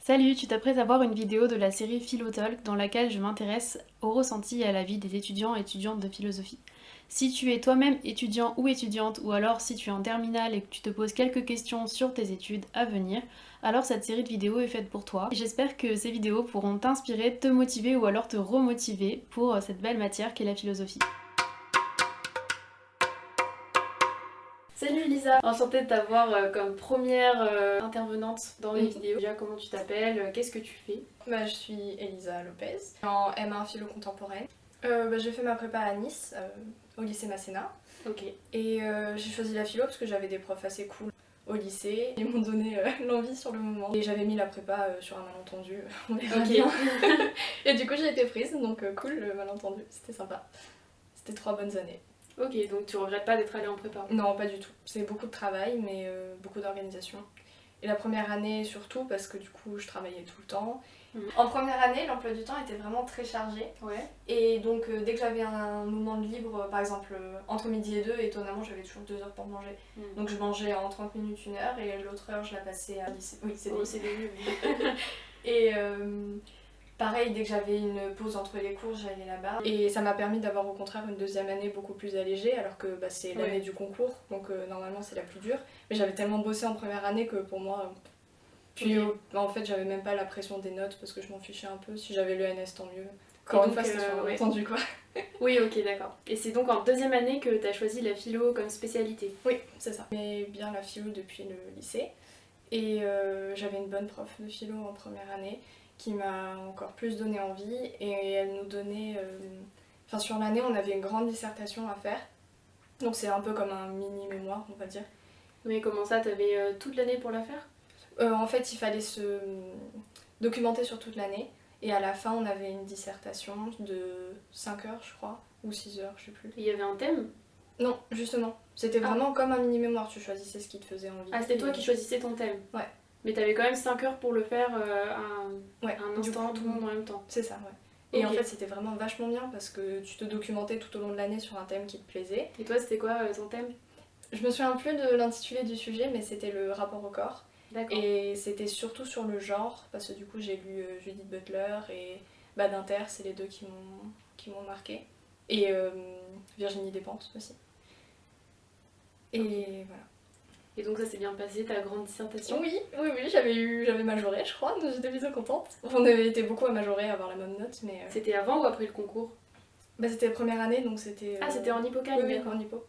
Salut, tu t'apprêtes à voir une vidéo de la série Philotalk dans laquelle je m'intéresse au ressenti et à la vie des étudiants et étudiantes de philosophie. Si tu es toi-même étudiant ou étudiante, ou alors si tu es en terminale et que tu te poses quelques questions sur tes études à venir, alors cette série de vidéos est faite pour toi. J'espère que ces vidéos pourront t'inspirer, te motiver ou alors te remotiver pour cette belle matière qu'est la philosophie. Salut Lisa, enchantée de t'avoir comme première intervenante dans mes vidéos. Déjà, comment tu t'appelles, qu'est-ce que tu fais? Je suis Elisa Lopez, en M1 philo contemporaine. J'ai fait ma prépa à Nice, au lycée Masséna. Ok. Et j'ai choisi la philo parce que j'avais des profs assez cool au lycée. Ils m'ont donné l'envie sur le moment. Et j'avais mis la prépa sur un malentendu, on verra bien. Et du coup j'ai été prise, donc cool le malentendu, c'était sympa. C'était 3 bonnes années. Ok, donc tu regrettes pas d'être allée en prépa? Non, pas du tout. C'est beaucoup de travail, mais beaucoup d'organisation. Et la première année surtout parce que du coup je travaillais tout le temps. En première année, l'emploi du temps était vraiment très chargé. Ouais. Et donc dès que j'avais un moment de libre, par exemple entre midi et 2, étonnamment j'avais toujours 2 heures pour manger. Donc je mangeais en 30 minutes, 1 heure, et l'autre heure je la passais à lycée. Oui, c'est CDU. Et pareil, dès que j'avais une pause entre les cours, j'allais là-bas. Et ça m'a permis d'avoir au contraire une deuxième année beaucoup plus allégée, alors que c'est l'année du concours, donc normalement c'est la plus dure. Mais j'avais tellement bossé en première année que pour moi... Puis en fait j'avais même pas la pression des notes parce que je m'en fichais un peu. Si j'avais le NS, tant mieux. Encore une fois, c'était sur un malentendu quoi. Oui, ok, d'accord. Et c'est donc en deuxième année que t'as choisi la philo comme spécialité? Oui, c'est ça. J'aimais bien la philo depuis le lycée. Et j'avais une bonne prof de philo en première année qui m'a encore plus donné envie. Et elle nous donnait... Enfin, sur l'année, on avait une grande dissertation à faire. Donc c'est un peu comme un mini-mémoire, on va dire. Mais comment ça, t'avais toute l'année pour la faire? En fait, il fallait se documenter sur toute l'année. Et à la fin, on avait une dissertation de 5 heures, je crois, ou 6 heures, je sais plus. Il y avait un thème? Non, justement. C'était vraiment comme un mini-mémoire, tu choisissais ce qui te faisait envie. Ah, c'était toi qui choisissais ton thème? Ouais. Mais t'avais quand même 5 heures pour le faire à un instant, tout le monde en même temps? C'est ça, ouais. Et en fait, c'était vraiment vachement bien parce que tu te documentais tout au long de l'année sur un thème qui te plaisait. Et toi, c'était quoi ton thème? Je me souviens plus de l'intitulé du sujet, mais c'était le rapport au corps. D'accord. Et c'était surtout sur le genre, parce que du coup j'ai lu Judith Butler et Badinter, c'est les deux qui m'ont marqué. Et Virginie Despentes aussi. Et voilà. Et donc ça s'est bien passé, ta grande dissertation? Oui, j'avais majoré je crois, donc j'étais plutôt contente. On avait été beaucoup à majorer, à avoir la bonne note, mais... C'était avant ou après le concours? C'était la première année, donc c'était... Ah, c'était en Hippocagne? Oui, en Hippo.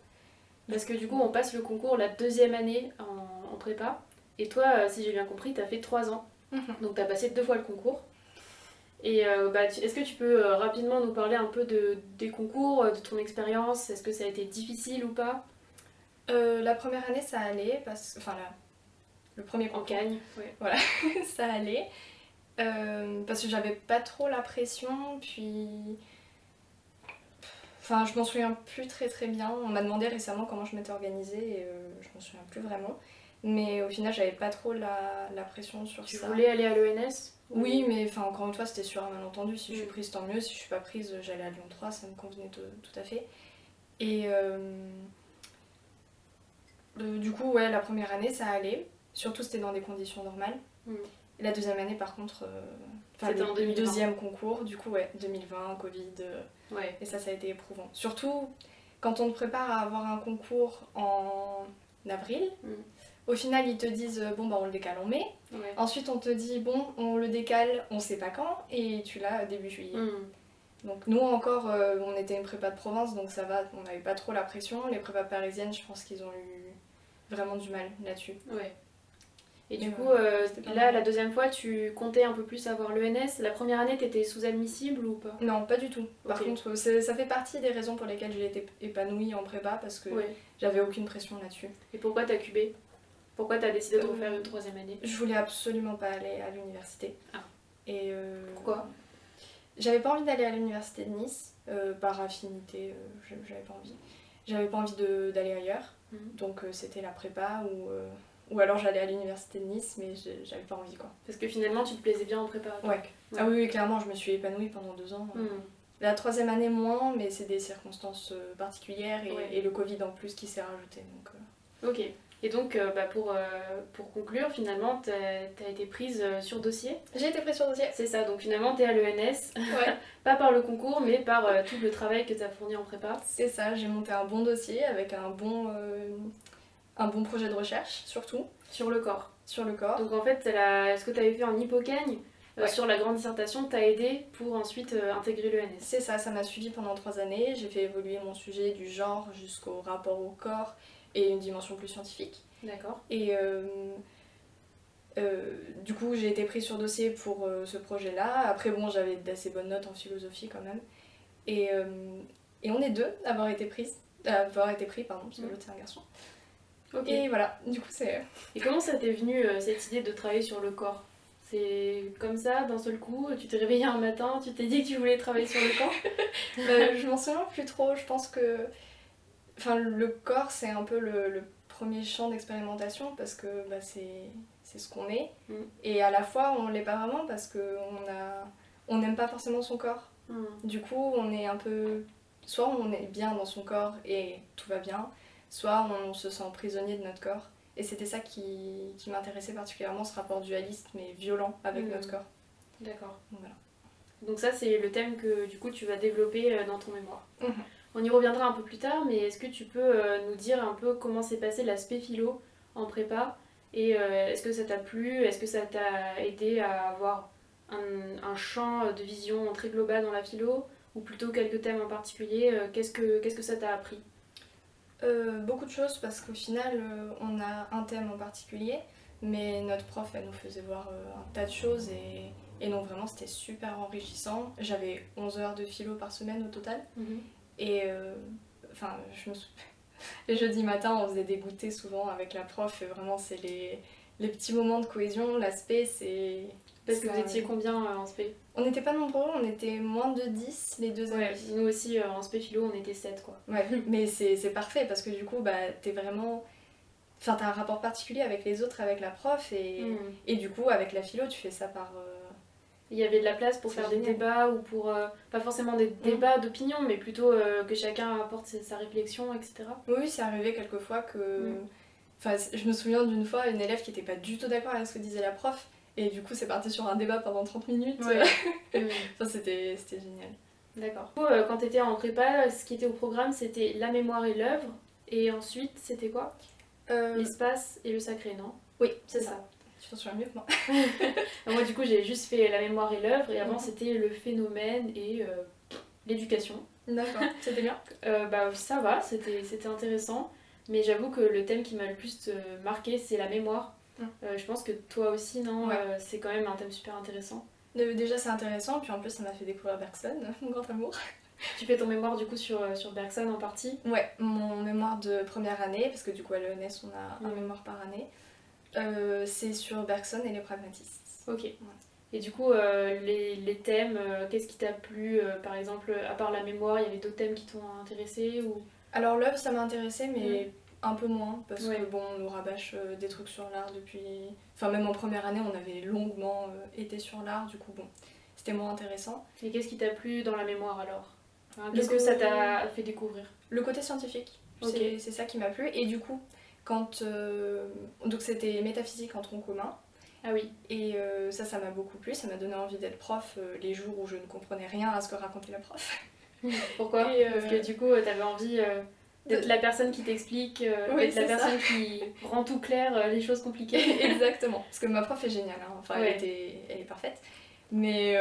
Parce que du coup, on passe le concours la deuxième année en prépa. Et toi, si j'ai bien compris, t'as fait 3 ans. Donc t'as passé 2 fois le concours. Et est-ce que tu peux rapidement nous parler un peu des concours, de ton expérience? Est-ce que ça a été difficile ou pas? La première année, ça allait, le premier concours. En Cagne, ouais. Voilà, ça allait. Parce que j'avais pas trop la pression, puis... Enfin, je m'en souviens plus très bien. On m'a demandé récemment comment je m'étais organisée et je m'en souviens plus vraiment. Mais au final, j'avais pas trop la pression sur ça. Tu voulais aller à l'ENS? Oui, mais encore une fois, c'était sur un malentendu. Si je suis prise, tant mieux. Si je suis pas prise, j'allais à Lyon 3, ça me convenait tout à fait. Et du coup, ouais, la première année, ça allait. Surtout, c'était dans des conditions normales. Et la deuxième année, par contre, c'était en 2020. Le deuxième concours, du coup, ouais, 2020, Covid. Ouais. Et ça a été éprouvant. Surtout quand on te prépare à avoir un concours en avril. Au final, ils te disent bon, on le décale en mai. Ouais. Ensuite, on te dit bon, on le décale, on sait pas quand, et tu l'as début juillet. Donc, nous encore, on était une prépa de province, donc ça va, on n'avait pas trop la pression. Les prépas parisiennes, je pense qu'ils ont eu vraiment du mal là-dessus. Ouais. Et du coup, là, la deuxième fois, tu comptais un peu plus avoir l'ENS. La première année, t'étais sous-admissible ou pas? Non, pas du tout. Par contre, ça fait partie des raisons pour lesquelles j'ai été épanouie en prépa, parce que j'avais aucune pression là-dessus. Et pourquoi t'as cubé? Pourquoi t'as décidé de refaire une troisième année? Je voulais absolument pas aller à l'université. Ah. Et pourquoi? J'avais pas envie d'aller à l'université de Nice, par affinité, j'avais pas envie. J'avais pas envie d'aller ailleurs, donc c'était la prépa ou alors j'allais à l'université de Nice, mais j'avais pas envie quoi. Parce que finalement tu te plaisais bien en prépa? Ouais. Ah oui, clairement, je me suis épanouie pendant 2 ans. La troisième année moins, mais c'est des circonstances particulières et le Covid en plus qui s'est rajouté. Donc, Ok. Et donc, pour conclure, finalement, t'as été prise sur dossier. J'ai été prise sur dossier. C'est ça, donc finalement, t'es à l'ENS. Ouais. Pas par le concours, mais par tout le travail que t'as fourni en prépa. C'est ça, j'ai monté un bon dossier avec un bon projet de recherche, surtout. Sur le corps. Sur le corps. Donc en fait, ce que t'avais fait en hypocagne, Ouais. sur la grande dissertation, t'as aidé pour ensuite intégrer l'ENS. C'est ça, ça m'a suivi pendant 3 années. J'ai fait évoluer mon sujet du genre jusqu'au rapport au corps et une dimension plus scientifique. D'accord. Et du coup, j'ai été prise sur dossier pour ce projet-là. Après, bon, j'avais d'assez bonnes notes en philosophie quand même. Et on est 2 à avoir été pris, pardon, parce que l'autre c'est un garçon. Ok. Et voilà, du coup c'est... Et comment ça t'est venu cette idée de travailler sur le corps? C'est comme ça, d'un seul coup, tu t'es réveillée un matin, tu t'es dit que tu voulais travailler sur le corps? Je m'en souviens plus trop, je pense que... Enfin, le corps c'est un peu le premier champ d'expérimentation parce que c'est ce qu'on est. Et à la fois on l'est pas vraiment parce qu'on n'aime pas forcément son corps. Du coup on est un peu... Soit on est bien dans son corps et tout va bien, soit on se sent prisonnier de notre corps. Et c'était ça qui m'intéressait particulièrement, ce rapport dualiste mais violent avec notre corps. D'accord. Donc, voilà. Donc ça c'est le thème que du coup tu vas développer dans ton mémoire. On y reviendra un peu plus tard, mais est-ce que tu peux nous dire un peu comment s'est passé l'aspect philo en prépa? Et est-ce que ça t'a plu? Est-ce que ça t'a aidé à avoir un champ de vision très global dans la philo? Ou plutôt quelques thèmes en particulier? Qu'est-ce que ça t'a appris? Beaucoup de choses parce qu'au final on a un thème en particulier, mais notre prof elle nous faisait voir un tas de choses et non vraiment c'était super enrichissant. J'avais 11 heures de philo par semaine au total. Et enfin les jeudis matins on faisait des goûters souvent avec la prof et vraiment c'est les petits moments de cohésion, l'aspect c'est... Parce que vous étiez combien en spé? On n'était pas nombreux, on était moins de 10 les 2 années. Ouais, nous aussi en spé philo on était 7 quoi. Ouais, mais c'est parfait parce que du coup t'es vraiment... Enfin t'as un rapport particulier avec les autres, avec la prof et du coup avec la philo tu fais ça par... Il y avait de la place pour faire des débats ou pour... pas forcément des débats d'opinion mais plutôt que chacun apporte sa réflexion, etc. Oui, c'est arrivé quelquefois que... Enfin je me souviens d'une fois une élève qui était pas du tout d'accord avec ce que disait la prof. Et du coup, c'est parti sur un débat pendant 30 minutes. Ouais. Enfin, c'était génial. D'accord. Du coup, quand t'étais en prépa, ce qui était au programme, c'était la mémoire et l'œuvre. Et ensuite, c'était quoi? L'espace et le sacré, non? Oui, c'est ça. Tu t'en souviens mieux que moi. Moi, du coup, j'ai juste fait la mémoire et l'œuvre. Et avant, c'était le phénomène et l'éducation. D'accord. C'était bien? Ça va, c'était intéressant. Mais j'avoue que le thème qui m'a le plus marqué, c'est la mémoire. Je pense que toi aussi, non? C'est quand même un thème super intéressant. Déjà, c'est intéressant, puis en plus, ça m'a fait découvrir Bergson, mon grand amour. Tu fais ton mémoire du coup sur Bergson en partie? Ouais, mon mémoire de première année, parce que du coup à l'ENS, on a un mémoire par année. C'est sur Bergson et les pragmatistes. Ok. Ouais. Et du coup, les thèmes, qu'est-ce qui t'a plu? Par exemple, à part la mémoire, il y avait d'autres thèmes qui t'ont intéressé ou... Alors l'œuvre, ça m'a intéressé, mais un peu moins, parce que bon, on nous rabâche des trucs sur l'art depuis... Enfin, même en première année, on avait longuement été sur l'art, du coup, bon, c'était moins intéressant. Et qu'est-ce qui t'a plu dans la mémoire alors? Qu'est-ce que ça t'a fait découvrir? Le côté scientifique, c'est ça qui m'a plu, et du coup, quand... Donc c'était métaphysique en tronc commun. Ah oui. Et ça m'a beaucoup plu, ça m'a donné envie d'être prof les jours où je ne comprenais rien à ce que racontait la prof. Pourquoi? Parce que du coup, t'avais envie d'être la personne qui t'explique, d'être la personne qui rend tout clair, les choses compliquées. Exactement, parce que ma prof est géniale, hein. Enfin elle est parfaite. Mais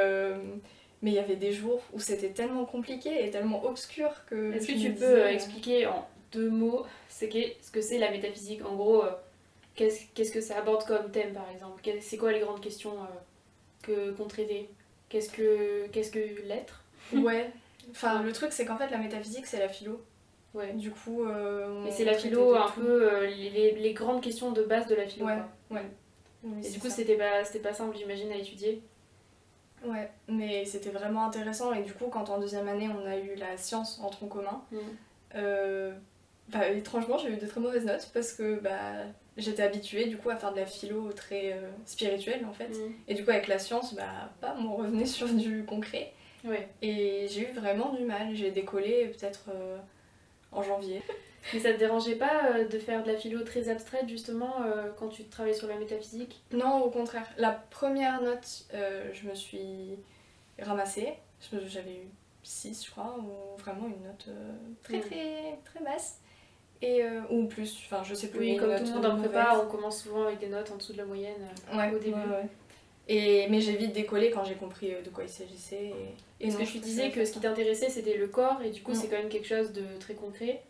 il y avait des jours où c'était tellement compliqué et tellement obscur que... Est-ce que tu peux expliquer en 2 mots ce que c'est la métaphysique? En gros, qu'est-ce que ça aborde comme thème par exemple? C'est quoi les grandes questions qu'on traitait? Qu'est-ce que l'être? Ouais, enfin le truc c'est qu'en fait la métaphysique c'est la philo. Ouais. Du coup... et c'est la philo un peu les grandes questions de base de la philo. Ouais, quoi. Ouais. Oui, et du coup c'était pas simple j'imagine à étudier. Ouais, mais c'était vraiment intéressant et du coup quand en 2e année on a eu la science en tronc commun, étrangement j'ai eu de très mauvaises notes parce que j'étais habituée du coup à faire de la philo très spirituelle en fait. Et du coup avec la science, on revenait sur du concret. Ouais. Et j'ai eu vraiment du mal, j'ai décollé peut-être en janvier. Mais ça te dérangeait pas de faire de la philo très abstraite justement quand tu travaillais sur la métaphysique? Non, au contraire. La première note, je me suis ramassée. J'avais eu 6, je crois, ou vraiment une note très très très basse. Ou plus, enfin je sais plus. Oui, comme tout le monde en prépa, on commence souvent avec des notes en dessous de la moyenne au début. Mais j'ai vite décollé quand j'ai compris de quoi il s'agissait. Parce que tu disais que ce qui t'intéressait c'était le corps, et du coup c'est quand même quelque chose de très concret.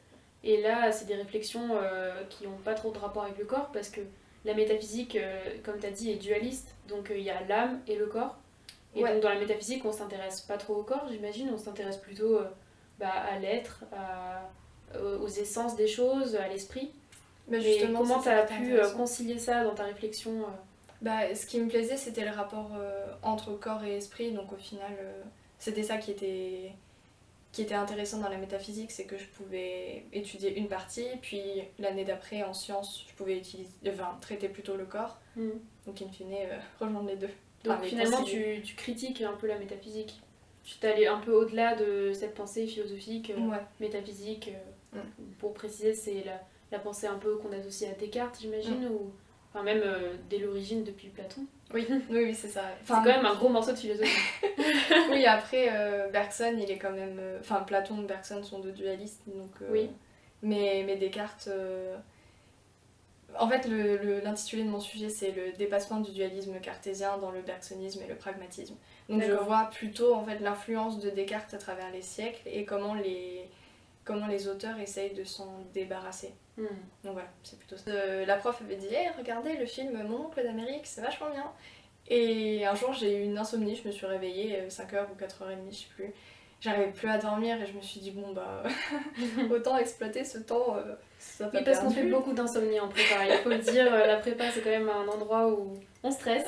Et là, c'est des réflexions qui n'ont pas trop de rapport avec le corps, parce que la métaphysique, comme tu as dit, est dualiste. Donc il y a l'âme et le corps. Et donc dans la métaphysique, on s'intéresse pas trop au corps, j'imagine. On s'intéresse plutôt à l'être, aux essences des choses, à l'esprit. Mais comment tu as pu concilier ça dans ta réflexion Ce qui me plaisait, c'était le rapport entre corps et esprit. Donc au final, c'était ça qui était intéressant dans la métaphysique, c'est que je pouvais étudier une partie, puis l'année d'après en sciences, je pouvais traiter plutôt le corps. Donc in fine, rejoindre les deux. Donc finalement, tu critiques un peu la métaphysique. Tu t'es allé un peu au-delà de cette pensée philosophique, métaphysique. Pour préciser, c'est la pensée un peu qu'on associe à Descartes, j'imagine, ou enfin même dès l'origine depuis Platon. Oui, c'est ça. C'est quand même un gros morceau de philosophie. Oui, après, Bergson, il est quand même... Platon et Bergson sont deux dualistes, donc... Oui. Mais Descartes... En fait, l'intitulé de mon sujet, c'est le dépassement du dualisme cartésien dans le bergsonisme et le pragmatisme. Donc je vois plutôt en fait l'influence de Descartes à travers les siècles et comment les auteurs essayent de s'en débarrasser. Donc voilà, c'est plutôt ça. La prof avait dit hey, regardez le film Mon oncle d'Amérique, c'est vachement bien. Et un jour j'ai eu une insomnie, je me suis réveillée 5h ou 4h30, je sais plus. J'arrivais plus à dormir et je me suis dit bon bah autant exploiter ce temps. Oui, parce qu'on fait beaucoup d'insomnie en prépa, il faut le dire, la prépa c'est quand même un endroit où on stresse.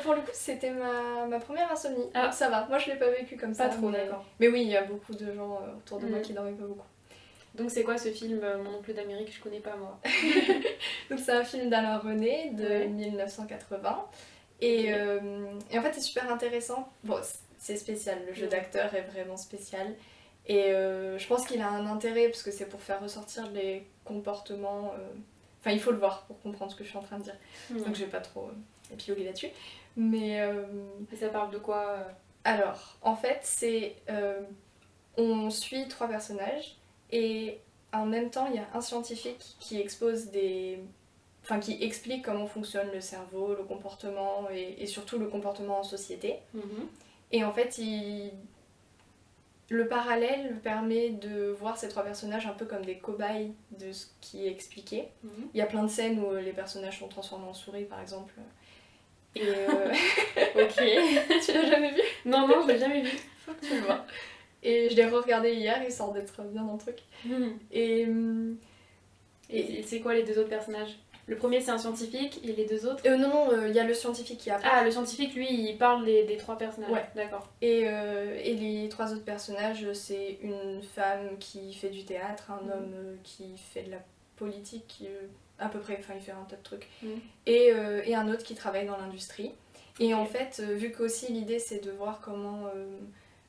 Pour le coup c'était ma première insomnie, donc ça va, moi je l'ai pas vécu comme ça. Pas trop, d'accord. Mais oui, il y a beaucoup de gens autour de moi qui dormaient pas beaucoup. Donc c'est quoi ce film Mon oncle d'Amérique? Je connais pas moi. Donc c'est un film d'Alain René de 1980 et en fait c'est super intéressant. Bon, c'est spécial, le jeu d'acteur est vraiment spécial. Et je pense qu'il a un intérêt parce que c'est pour faire ressortir les comportements. Enfin, il faut le voir pour comprendre ce que je suis en train de dire. Donc je vais pas trop épiloguer là-dessus. Mais. Et ça parle de quoi Alors, en fait, on suit 3 personnages et en même temps, il y a un scientifique qui expose qui explique comment fonctionne le cerveau, le comportement et surtout le comportement en société. Et en fait, le parallèle permet de voir ces 3 personnages un peu comme des cobayes de ce qui est expliqué. Il y a plein de scènes où les personnages sont transformés en souris par exemple. Et ok. Tu l'as jamais vu? Non, je l'ai jamais vu. Faut que tu le vois. Et je l'ai regardé hier, il sort d'être bien dans le truc. Et c'est quoi les 2 autres personnages? Le premier c'est un scientifique et les 2 autres Non, il y a le scientifique qui apparaît. Ah, le scientifique lui il parle des 3 personnages. Ouais. D'accord. Et les 3 autres personnages, c'est une femme qui fait du théâtre, un homme qui fait de la politique, à peu près, enfin il fait un tas de trucs, et un autre qui travaille dans l'industrie. Et en fait, vu qu'aussi l'idée c'est de voir comment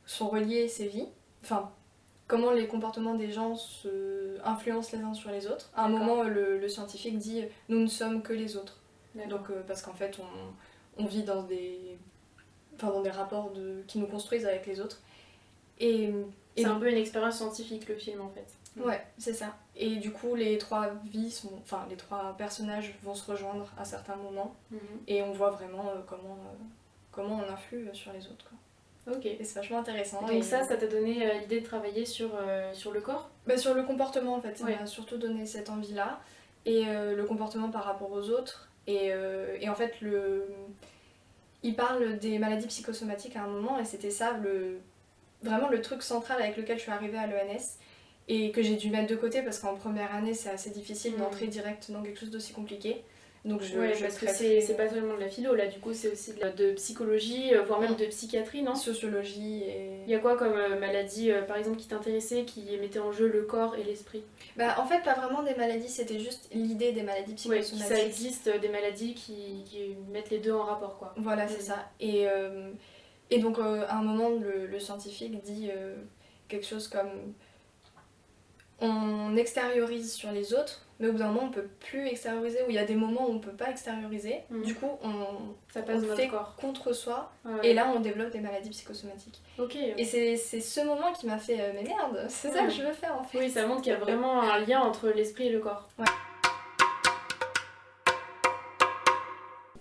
sont reliées ces vies, enfin comment les comportements des gens influencent les uns sur les autres. À un moment, le scientifique dit « nous ne sommes que les autres ». Donc parce qu'en fait, on vit dans des rapports qui nous construisent avec les autres. Et c'est un peu une expérience scientifique le film en fait. Ouais, c'est ça. Et du coup, les 3 personnages vont se rejoindre à certains moments. Et on voit vraiment comment on influe sur les autres, quoi. Ok. Et c'est vachement intéressant. Donc ça t'a donné l'idée de travailler sur le corps? Sur le comportement en fait, ça m'a surtout donné cette envie-là. Et le comportement par rapport aux autres. Et en fait, il parle des maladies psychosomatiques à un moment, et c'était ça vraiment le truc central avec lequel je suis arrivée à l'ENS. Et que j'ai dû mettre de côté parce qu'en première année, c'est assez difficile d'entrer direct dans quelque chose d'aussi compliqué. Donc parce que c'est pas seulement de la philo là, du coup c'est aussi de psychologie, voire même de psychiatrie, non? Sociologie et... Il y a quoi comme maladie par exemple qui t'intéressait, qui mettait en jeu le corps et l'esprit? En fait pas vraiment des maladies, c'était juste l'idée des maladies psychosomatiques. Ça existe des maladies qui mettent les deux en rapport quoi. Voilà, c'est ça. Et donc à un moment le scientifique dit quelque chose comme... on extériorise sur les autres, mais au bout d'un moment on peut plus extérioriser, ou il y a des moments où on peut pas extérioriser, du coup ça passe dans on fait notre corps contre soi, ouais. Et là on développe des maladies psychosomatiques. Okay. Et c'est ce moment qui m'a fait mais merde, c'est ça que je veux faire en fait. Oui, ça montre qu'il y a vraiment un lien entre l'esprit et le corps. Ouais.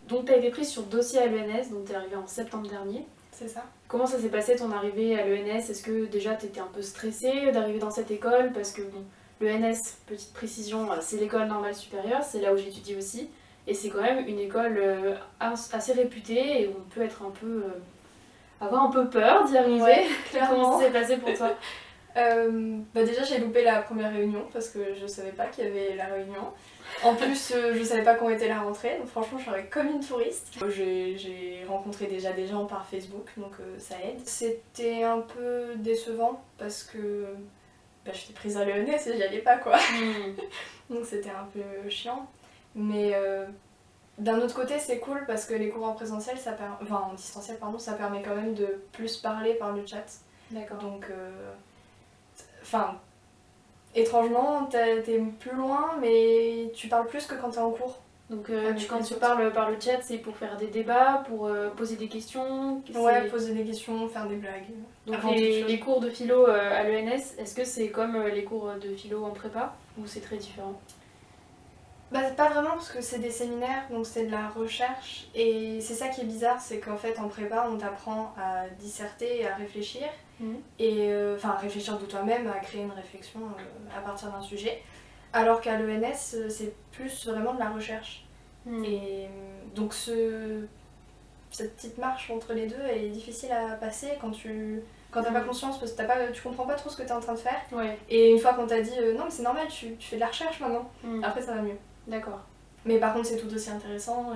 Donc tu as été prise sur dossier à l'ENS, donc tu es arrivée en septembre dernier. C'est ça. Comment ça s'est passé ton arrivée à l'ENS? Est-ce que déjà tu étais un peu stressée d'arriver dans cette école? Parce que bon, l'ENS, petite précision, c'est l'école normale supérieure, c'est là où j'étudie aussi. Et c'est quand même une école assez réputée et où on peut être un peu... avoir un peu peur d'y arriver. Ouais, clairement. Comment ça s'est passé pour toi? Déjà j'ai loupé la première réunion parce que je savais pas qu'il y avait la réunion. En plus je savais pas quand était la rentrée, donc franchement je serais comme une touriste. J'ai rencontré déjà des gens par Facebook, donc ça aide. C'était un peu décevant parce que j'étais prise à l'ENS et j'y allais pas quoi. Donc c'était un peu chiant. Mais d'un autre côté c'est cool parce que les cours en présentiel, en distanciel pardon, ça permet quand même de plus parler par le chat. D'accord. Donc étrangement, t'es plus loin, mais tu parles plus que quand t'es en cours. Donc quand tu parles par le chat, c'est pour faire des débats, pour poser des questions? Ouais, poser des questions, faire des blagues. Donc les cours de philo à l'ENS, est-ce que c'est comme les cours de philo en prépa ou c'est très différent? Pas vraiment parce que c'est des séminaires, donc c'est de la recherche. Et c'est ça qui est bizarre, c'est qu'en fait en prépa, on t'apprend à disserter et à réfléchir. Et à réfléchir de toi-même, à créer une réflexion à partir d'un sujet. Alors qu'à l'ENS, c'est plus vraiment de la recherche. Et donc cette petite marche entre les deux, elle est difficile à passer quand t'as pas conscience, parce que tu comprends pas trop ce que t'es en train de faire. Ouais. Et une fois qu'on t'a dit non mais c'est normal, tu fais de la recherche maintenant, après ça va mieux. D'accord. Mais par contre c'est tout aussi intéressant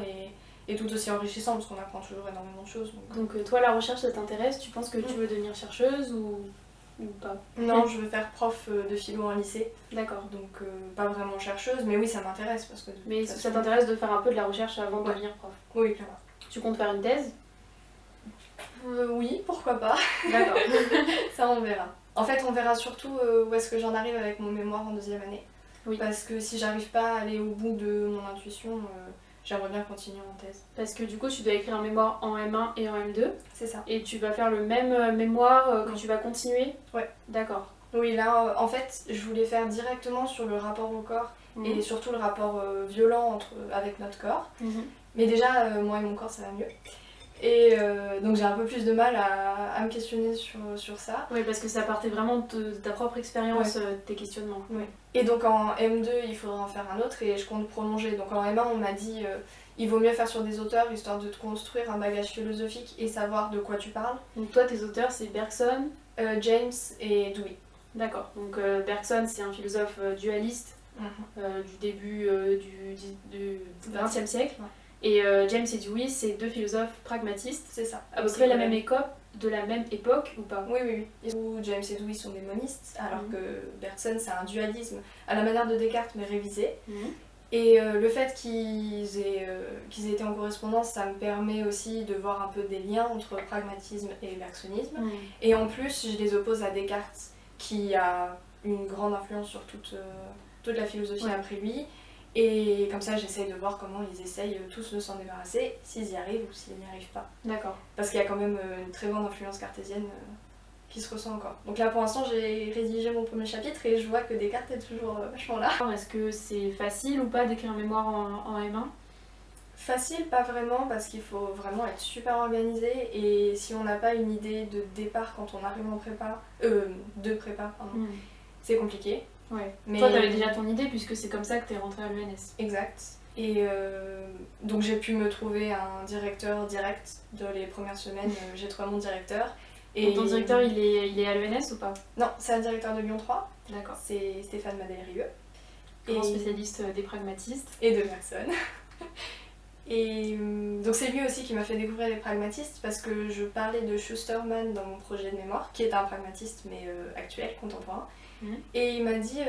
et tout aussi enrichissant parce qu'on apprend toujours énormément de choses. Donc toi la recherche ça t'intéresse? Tu penses que tu veux devenir chercheuse ou pas? Non, je veux faire prof de philo en lycée. D'accord. Donc pas vraiment chercheuse, mais oui ça m'intéresse parce que... Mais ça t'intéresse de faire un peu de la recherche avant de devenir prof? Oui, clairement. Tu comptes faire une thèse? Oui, pourquoi pas. D'accord. Ça on verra. En fait on verra surtout où est-ce que j'en arrive avec mon mémoire en 2e année. Oui. Parce que si j'arrive pas à aller au bout de mon intuition, j'aimerais bien continuer en thèse. Parce que du coup tu dois écrire un mémoire en M1 et en M2. C'est ça. Et tu vas faire le même mémoire que tu vas continuer? Ouais. D'accord. Oui, là en fait je voulais faire directement sur le rapport au corps et surtout le rapport violent avec notre corps. Mais déjà moi et mon corps ça va mieux. Et donc j'ai un peu plus de mal à me questionner sur ça. Oui, parce que ça partait vraiment de ta propre expérience, tes questionnements. Oui. Et donc en M2, il faudra en faire un autre et je compte prolonger. Donc en M1, on m'a dit il vaut mieux faire sur des auteurs histoire de te construire un bagage philosophique et savoir de quoi tu parles. Donc toi, tes auteurs, c'est Bergson, James et Dewey. D'accord. Donc Bergson, c'est un philosophe dualiste du début du XXe siècle. Ouais. Et James et Dewey, c'est deux philosophes pragmatistes. C'est ça. À peu près la même de la même époque ou pas? Oui. James et Dewey sont des monistes, alors que Bergson, c'est un dualisme à la manière de Descartes, mais révisé. Et le fait qu'ils aient été en correspondance, ça me permet aussi de voir un peu des liens entre pragmatisme et bergsonisme. Et en plus, je les oppose à Descartes, qui a une grande influence sur toute la philosophie après lui. Et comme ça, j'essaye de voir comment ils essayent tous de s'en débarrasser, s'ils y arrivent ou s'ils n'y arrivent pas. D'accord. Parce qu'il y a quand même une très grande influence cartésienne qui se ressent encore. Donc là, pour l'instant, j'ai rédigé mon premier chapitre et je vois que Descartes est toujours vachement là. Est-ce que c'est facile ou pas d'écrire un mémoire en M1? Facile, pas vraiment, parce qu'il faut vraiment être super organisé et si on n'a pas une idée de départ quand on arrive en prépa, c'est compliqué. Ouais. Mais toi, t'avais déjà ton idée puisque c'est comme ça que t'es rentrée à l'ENS. Exact. Et donc j'ai pu me trouver un directeur direct dans les premières semaines. J'ai trouvé mon directeur. Et ton directeur, il est à l'ENS ou pas? Non, c'est un directeur de Lyon 3. D'accord. C'est Stéphane Madel-Rieu. Grand spécialiste des pragmatistes. Et de Bergson. Et donc c'est lui aussi qui m'a fait découvrir les pragmatistes parce que je parlais de Schusterman dans mon projet de mémoire, qui est un pragmatiste mais actuel, contemporain. Et il m'a dit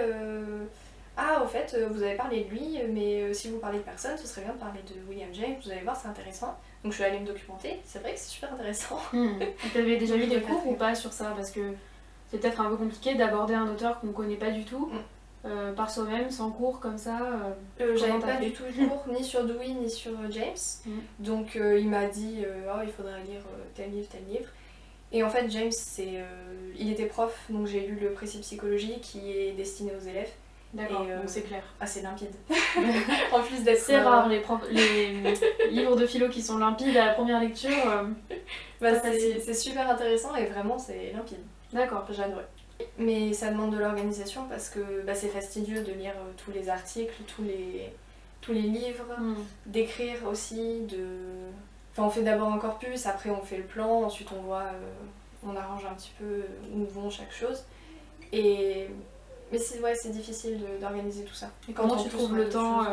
ah au fait vous avez parlé de lui mais si vous parlez de personne ce serait bien de parler de William James, vous allez voir c'est intéressant. Donc je suis allée me documenter, c'est vrai que c'est super intéressant. T'avais déjà eu des cours ou pas sur ça? Parce que c'est peut-être un peu compliqué d'aborder un auteur qu'on connaît pas du tout, par soi-même, sans cours comme ça. J'avais pas du tout de cours ni sur Dewey ni sur James. Donc il m'a dit oh, il faudrait lire tel livre, tel livre. Et en fait James, il était prof, donc j'ai lu le précis psychologie qui est destiné aux élèves. D'accord, donc c'est clair. Assez limpide. En plus d'être... C'est rare les livres de philo qui sont limpides à la première lecture. C'est super intéressant et vraiment c'est limpide. D'accord. J'adorais. Mais ça demande de l'organisation parce que c'est fastidieux de lire tous les articles, tous les livres, d'écrire aussi, Enfin, on fait d'abord un corpus, après on fait le plan, ensuite on voit, on arrange un petit peu où vont chaque chose. Mais c'est difficile d'organiser tout ça. Et comment tu trouves le temps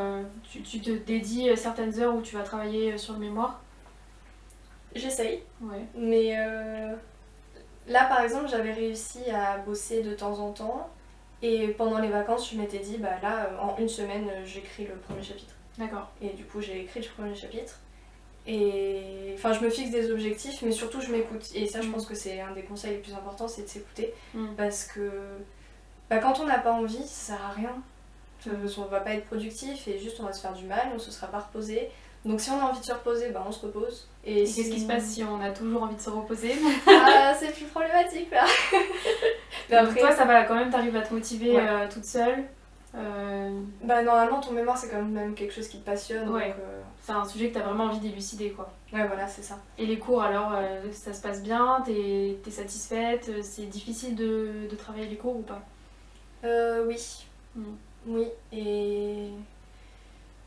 tu te dédies certaines heures où tu vas travailler sur le mémoire? J'essaye. Ouais. Mais là par exemple j'avais réussi à bosser de temps en temps. Et pendant les vacances je m'étais dit là en une semaine j'écris le premier chapitre. D'accord. Et du coup j'ai écrit le premier chapitre. Et enfin je me fixe des objectifs mais surtout je m'écoute. Et ça je pense que c'est un des conseils les plus importants, c'est de s'écouter. Parce que quand on n'a pas envie, ça sert à rien. On va pas être productif et juste on va se faire du mal, on se sera pas reposé. Donc si on a envie de se reposer, on se repose. Et qu'est-ce qui se passe si on a toujours envie de se reposer? C'est plus problématique là. Mais après, toi ça va quand même, t'arrives à te motiver toute seule. Normalement ton mémoire c'est quand même quelque chose qui te passionne. Ouais. Donc, c'est un sujet que t'as vraiment envie d'élucider quoi. Ouais voilà c'est ça. Et les cours alors, ça se passe bien? T'es satisfaite? C'est difficile de travailler les cours ou pas? Oui. Oui, et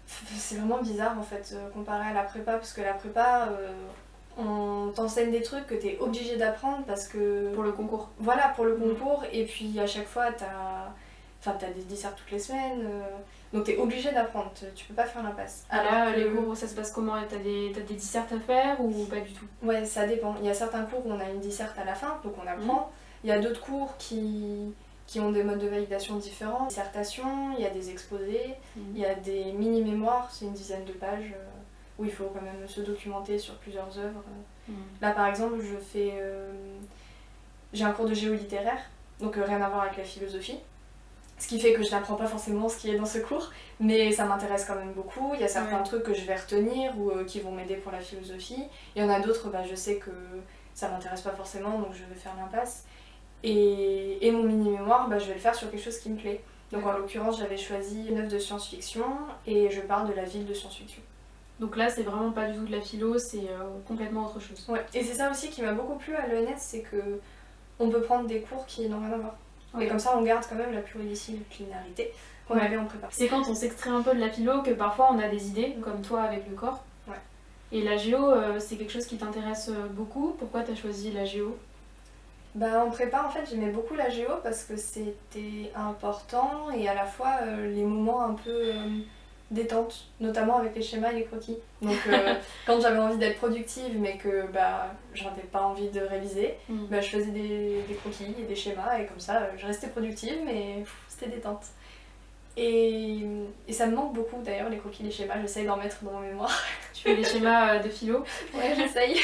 c'est vraiment bizarre en fait comparé à la prépa parce que la prépa on t'enseigne des trucs que t'es obligé d'apprendre parce que... Pour le concours. Voilà, pour le concours, et puis à chaque fois t'as des dissertes toutes les semaines, donc t'es obligé d'apprendre, tu peux pas faire l'impasse. Alors là, les cours, ça se passe comment? T'as des dissertes à faire ou pas du tout? Ouais, ça dépend. Il y a certains cours où on a une disserte à la fin, donc on apprend. Il y a d'autres cours qui ont des modes de validation différents. Dissertation, il y a des exposés, il y a des mini-mémoires, c'est une dizaine de pages où il faut quand même se documenter sur plusieurs œuvres. Là par exemple, j'ai un cours de géo littéraire, donc rien à voir avec la philosophie. Ce qui fait que je n'apprends pas forcément ce qui est dans ce cours, mais ça m'intéresse quand même beaucoup. Il y a certains trucs que je vais retenir ou qui vont m'aider pour la philosophie. Il y en a d'autres, je sais que ça m'intéresse pas forcément, donc je vais faire l'impasse. Et mon mini-mémoire, je vais le faire sur quelque chose qui me plaît. Donc en l'occurrence, j'avais choisi une œuvre de science-fiction et je parle de la ville de science-fiction. Donc là, c'est vraiment pas du tout de la philo, c'est complètement autre chose. Ouais, et c'est ça aussi qui m'a beaucoup plu à l'ENS, c'est que on peut prendre des cours qui n'ont rien à voir. Et comme ça, on garde quand même la pluridisciplinarité qu'on avait en prépa. C'est quand on s'extrait un peu de la philo que parfois on a des idées, comme toi avec le corps. Ouais. Et la géo, c'est quelque chose qui t'intéresse beaucoup. Pourquoi t'as choisi la géo? En prépa, en fait, j'aimais beaucoup la géo parce que c'était important et à la fois les moments un peu détente, notamment avec les schémas et les croquis. Donc quand j'avais envie d'être productive mais que j'avais pas envie de réviser, je faisais des croquis et des schémas et comme ça je restais productive mais c'était détente. Et ça me manque beaucoup d'ailleurs les croquis, les schémas, j'essaye d'en mettre dans mon mémoire. Tu fais des schémas de philo? Ouais, j'essaye.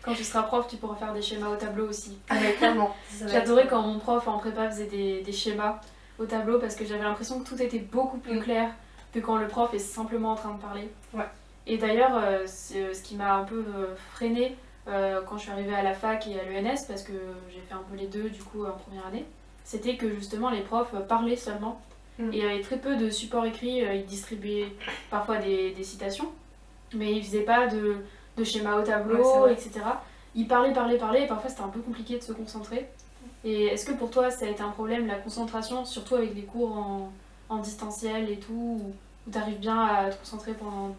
Quand tu seras prof, tu pourras faire des schémas au tableau aussi. Ah ouais, clairement. J'adorais quand mon prof en prépa faisait des schémas au tableau parce que j'avais l'impression que tout était beaucoup plus clair que quand le prof est simplement en train de parler. Ouais. Et d'ailleurs, ce qui m'a un peu freinée quand je suis arrivée à la fac et à l'ENS, parce que j'ai fait un peu les deux du coup en première année, c'était que justement les profs parlaient seulement. Et il y avait très peu de supports écrits, ils distribuaient parfois des citations, mais ils faisaient pas de schéma au tableau, etc. Ils parlaient, et parfois c'était un peu compliqué de se concentrer. Et est-ce que pour toi ça a été un problème, la concentration, surtout avec les cours en distanciel et tout, où t'arrives bien à te concentrer pendant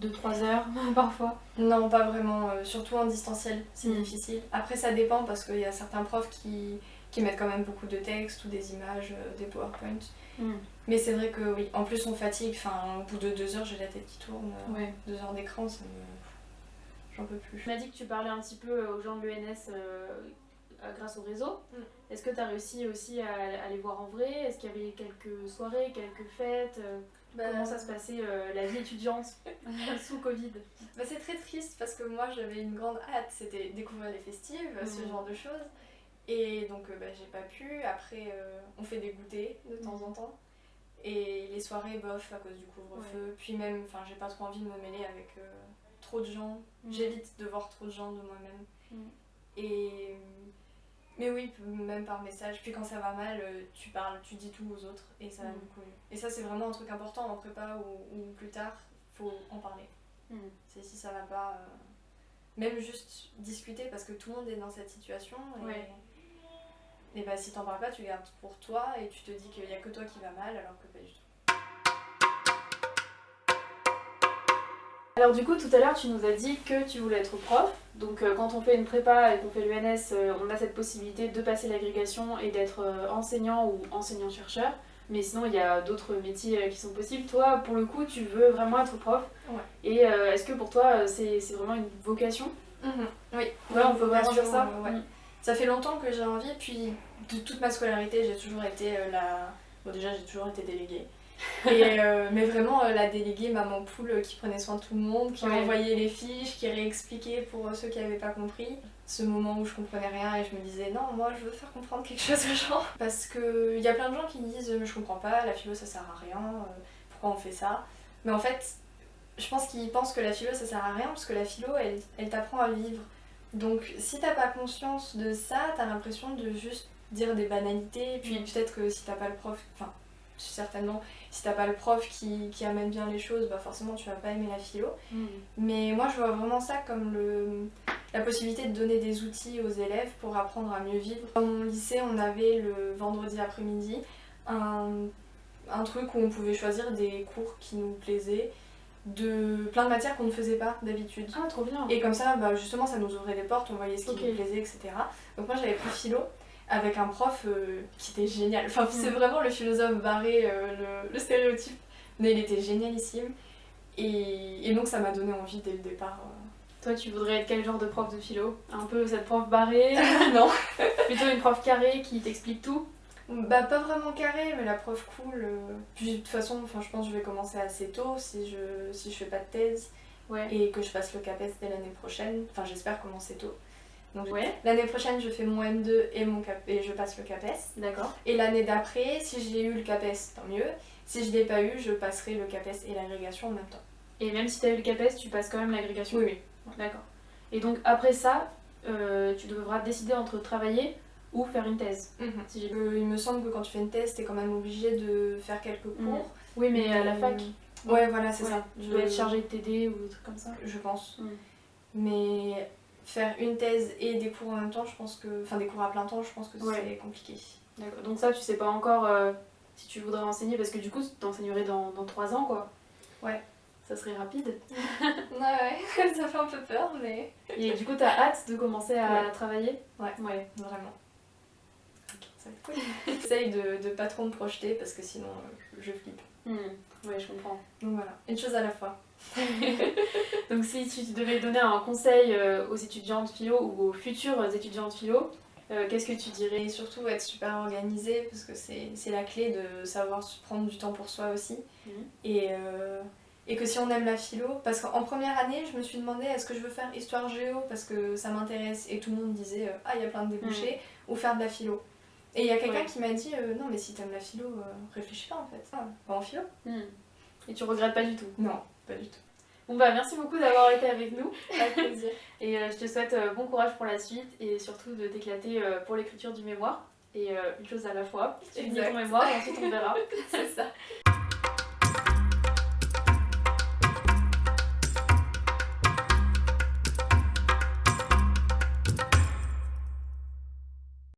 2-3 heures parfois? Non, pas vraiment, surtout en distanciel, c'est difficile. Après ça dépend parce qu'il y a certains profs qui mettent quand même beaucoup de textes ou des images, des PowerPoint. Mais c'est vrai que oui, en plus on fatigue, au bout de 2 heures j'ai la tête qui tourne, 2 heures d'écran, j'en peux plus. Tu m'as dit que tu parlais un petit peu aux gens de l'ENS grâce au réseau. Est-ce que tu as réussi aussi à les voir en vrai? Est-ce qu'il y avait quelques soirées, quelques fêtes? Comment ça se passait la vie étudiante sous Covid? C'est très triste parce que moi j'avais une grande hâte, c'était découvrir les festives, ce genre de choses. Et donc j'ai pas pu. Après on fait des goûters de temps en temps. Et les soirées bof à cause du couvre-feu. Ouais. Puis même, enfin j'ai pas trop envie de me mêler avec trop de gens. J'évite de voir trop de gens de moi-même. Et... Mais oui, même par message. Puis quand ça va mal, tu parles, tu dis tout aux autres et ça va beaucoup mieux. Et ça c'est vraiment un truc important en prépa ou plus tard, faut en parler. C'est si ça va pas... Même juste discuter parce que tout le monde est dans cette situation. Et bah si t'en parles pas, tu gardes pour toi et tu te dis qu'il y a que toi qui va mal alors que pas du tout. Alors du coup, tout à l'heure, tu nous as dit que tu voulais être prof. Donc quand on fait une prépa et qu'on fait l'UNS, on a cette possibilité de passer l'agrégation et d'être enseignant ou enseignant-chercheur. Mais sinon, il y a d'autres métiers qui sont possibles. Toi, pour le coup, tu veux vraiment être prof. Ouais. Et est-ce que pour toi, c'est vraiment une vocation? Oui. Ouais, on peut vraiment dire ça. Ça fait longtemps que j'ai envie, puis de toute ma scolarité, j'ai toujours été Bon déjà, j'ai toujours été déléguée. Et, mais vraiment la déléguée maman poule qui prenait soin de tout le monde, qui envoyait les fiches, qui réexpliquait pour ceux qui n'avaient pas compris. Ce moment où je comprenais rien et je me disais non, moi je veux faire comprendre quelque chose aux gens. Parce qu'il y a plein de gens qui me disent mais je comprends pas, la philo ça sert à rien, pourquoi on fait ça? Mais en fait, je pense qu'ils pensent que la philo ça sert à rien parce que la philo elle t'apprend à vivre. Donc si t'as pas conscience de ça, t'as l'impression de juste dire des banalités, puis peut-être que si t'as pas le prof, enfin certainement, si t'as pas le prof qui amène bien les choses, bah forcément tu vas pas aimer la philo. Mais moi je vois vraiment ça comme la possibilité de donner des outils aux élèves pour apprendre à mieux vivre. Dans mon lycée, on avait le vendredi après-midi un truc où on pouvait choisir des cours qui nous plaisaient, de plein de matières qu'on ne faisait pas d'habitude. Ah, trop bien. Et comme ça, bah, justement, ça nous ouvrait des portes, on voyait ce qui nous plaisait, etc. Donc moi j'avais pris philo avec un prof qui était génial. Enfin, c'est vraiment le philosophe barré, le stéréotype. Mais il était génialissime. Et donc ça m'a donné envie dès le départ. Toi, tu voudrais être quel genre de prof de philo? Un peu cette prof barrée? Non. Plutôt une prof carrée qui t'explique tout? Bah pas vraiment carré, mais la prof cool. Puis de toute façon, je pense que je vais commencer assez tôt si je fais pas de thèse et que je passe le CAPES dès l'année prochaine. Enfin j'espère commencer tôt. Donc l'année prochaine je fais mon M2 et je passe le CAPES. D'accord. Et l'année d'après, si j'ai eu le CAPES, tant mieux. Si je l'ai pas eu, je passerai le CAPES et l'agrégation en même temps. Et même si tu as eu le CAPES, tu passes quand même l'agrégation? Oui. D'accord. Et donc après ça, tu devras décider entre travailler ou faire une thèse. Si il me semble que quand tu fais une thèse, t'es quand même obligé de faire quelques cours. Oui, mais à la fac. Ouais, voilà, c'est ça. Tu dois être chargé de t'aider ou des trucs comme ça. Je pense. Mais faire une thèse et des cours en même temps, je pense que... Enfin, des cours à plein temps, je pense que c'est compliqué. D'accord. Donc ça, tu sais pas encore si tu voudrais enseigner, parce que du coup, t'enseignerais dans 3 ans, quoi. Ouais. Ça serait rapide. Ouais, ça fait un peu peur, mais... Et du coup, t'as hâte de commencer à travailler? Ouais, vraiment. Ça va être cool. J'essaye de pas trop me projeter, parce que sinon, je flippe. Ouais, je comprends. Donc voilà, une chose à la fois. Donc si tu devais donner un conseil aux étudiants de philo ou aux futurs étudiants de philo, qu'est-ce que tu dirais? Et surtout être super organisé, parce que c'est la clé de savoir prendre du temps pour soi aussi. Et que si on aime la philo, parce qu'en première année, je me suis demandé est-ce que je veux faire histoire géo parce que ça m'intéresse, et tout le monde disait ah, il y a plein de débouchés, ou faire de la philo. Et il y a quelqu'un qui m'a dit non, mais si t'aimes la philo, réfléchis pas en fait, pas en philo. Et tu regrettes pas du tout? Non, pas du tout. Bon bah merci beaucoup d'avoir été avec nous. Avec plaisir. Et je te souhaite bon courage pour la suite et surtout de t'éclater pour l'écriture du mémoire. Et une chose à la fois, tu finis ton mémoire et ensuite on verra. C'est ça.